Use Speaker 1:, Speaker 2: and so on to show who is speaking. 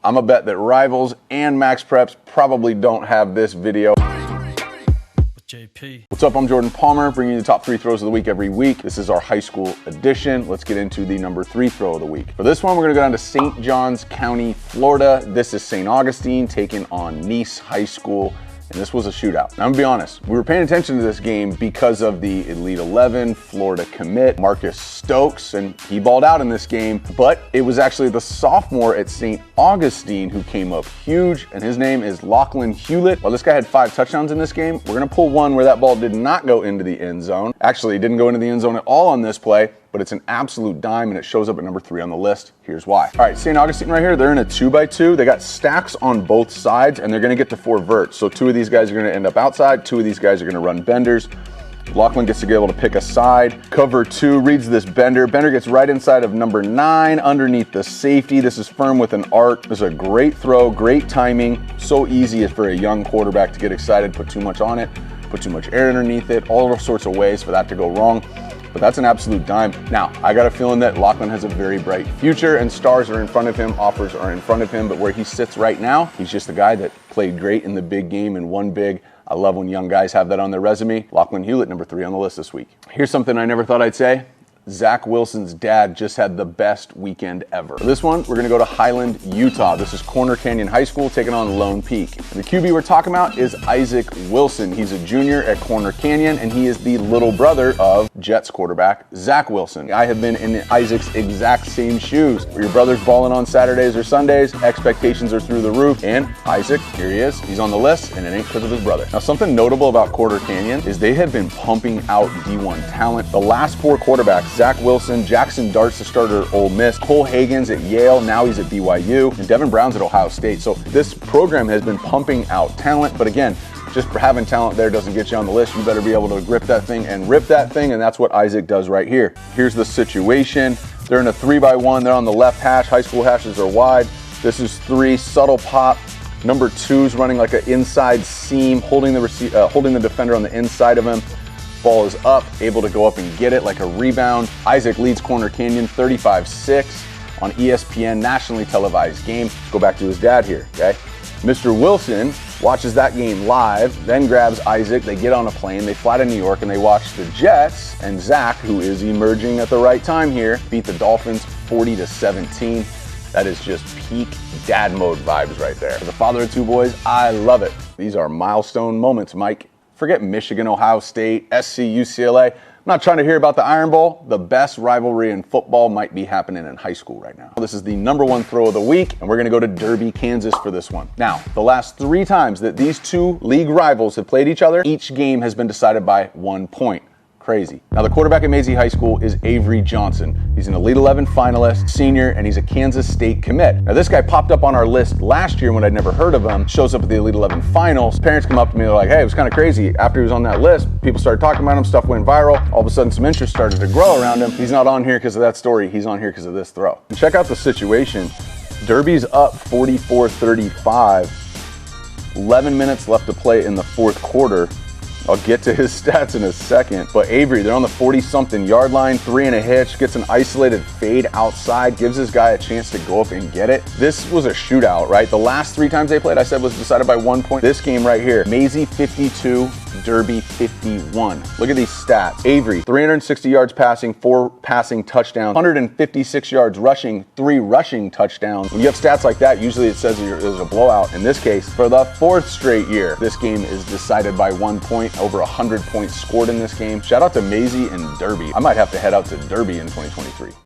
Speaker 1: I'm a bet that Rivals and Max Preps probably don't have this video.
Speaker 2: JP.
Speaker 1: What's up? I'm Jordan Palmer, bringing you the top 3 throws of the week every week. This is our high school edition. Let's get into the number 3 throw of the week. For this one, we're gonna go down to St. Johns County, Florida. This is St. Augustine taking on Nease High School. And this was a shootout. Now, I'm gonna be honest, we were paying attention to this game because of the Elite 11 Florida commit, Marcus Stokes, and he balled out in this game, but it was actually the sophomore at St. Augustine who came up huge, and his name is Locklan Hewlett. Well, this guy had 5 touchdowns in this game. We're gonna pull one where that ball did not go into the end zone. Actually, it didn't go into the end zone at all on this play, but it's an absolute dime and it shows up at number 3 on the list. Here's why. All right, St. Augustine right here, they're in a 2x2. They got stacks on both sides and they're gonna get to 4 verts. So 2 of these guys are gonna end up outside, 2 of these guys are gonna run benders. Locklan gets to be able to pick a side. Cover 2 reads this bender. Bender gets right inside of number 9 underneath the safety. This is firm with an arc. This is a great throw, great timing. So easy for a young quarterback to get excited, put too much on it, put too much air underneath it, all sorts of ways for that to go wrong. But that's an absolute dime. Now, I got a feeling that Locklan has a very bright future and stars are in front of him, offers are in front of him, but where he sits right now, he's just a guy that played great in the big game and won big. I love when young guys have that on their resume. Locklan Hewlett, number 3 on the list this week. Here's something I never thought I'd say. Zach Wilson's dad just had the best weekend ever. For this one, we're gonna go to Highland, Utah. This is Corner Canyon High School taking on Lone Peak. And the QB we're talking about is Isaac Wilson. He's a junior at Corner Canyon, and he is the little brother of Jets quarterback Zach Wilson. I have been in Isaac's exact same shoes. Where your brother's balling on Saturdays or Sundays, expectations are through the roof, and Isaac, here he is, he's on the list, and it ain't because of his brother. Now, something notable about Corner Canyon is they have been pumping out D1 talent. The last 4 quarterbacks, Zach Wilson, Jackson Dart's the starter at Ole Miss, Cole Hagan's at Yale, now he's at BYU, and Devin Brown's at Ohio State. So this program has been pumping out talent, but again, just for having talent there doesn't get you on the list. You better be able to grip that thing and rip that thing, and that's what Isaac does right here. Here's the situation. They're in a 3x1. They're on the left hash. High school hashes are wide. This is 3, subtle pop. Number 2's running like an inside seam, holding the defender on the inside of him. Ball is up, able to go up and get it like a rebound. Isaac leads Corner Canyon 35-6 on ESPN, nationally televised game. Let's go back to his dad here, okay? Mr. Wilson watches that game live, then grabs Isaac, they get on a plane, they fly to New York, and they watch the Jets, and Zach, who is emerging at the right time here, beat the Dolphins 40-17. That is just peak dad mode vibes right there. As a father of 2 boys, I love it. These are milestone moments, Mike. Forget Michigan, Ohio State, SC, UCLA. I'm not trying to hear about the Iron Bowl. The best rivalry in football might be happening in high school right now. This is the number 1 throw of the week, and we're gonna go to Derby, Kansas for this one. Now, the last 3 times that these 2 league rivals have played each other, each game has been decided by 1 point. Crazy. Now, the quarterback at Maize High School is Avery Johnson. He's an Elite 11 finalist, senior, and he's a Kansas State commit. Now, this guy popped up on our list last year when I'd never heard of him, shows up at the Elite 11 finals. Parents come up to me, they're like, hey, it was kind of crazy. After he was on that list, people started talking about him, stuff went viral. All of a sudden, some interest started to grow around him. He's not on here because of that story. He's on here because of this throw. And check out the situation. Derby's up 44-35. 11 minutes left to play in the 4th quarter. I'll get to his stats in a second, but Avery, they're on the 40-something yard line, 3 and a hitch, gets an isolated fade outside, gives this guy a chance to go up and get it. This was a shootout, right? The last 3 times they played, I said, was decided by 1 point. This game right here, Maize 52, Derby 51. Look at these stats. Avery, 360 yards passing, 4 passing touchdowns, 156 yards rushing, 3 rushing touchdowns. When you have stats like that, usually it says there's a blowout. In this case, for the 4th straight year, this game is decided by 1 point. Over 100 points scored in this game. Shout out to Maize and Derby. I might have to head out to Derby in 2023.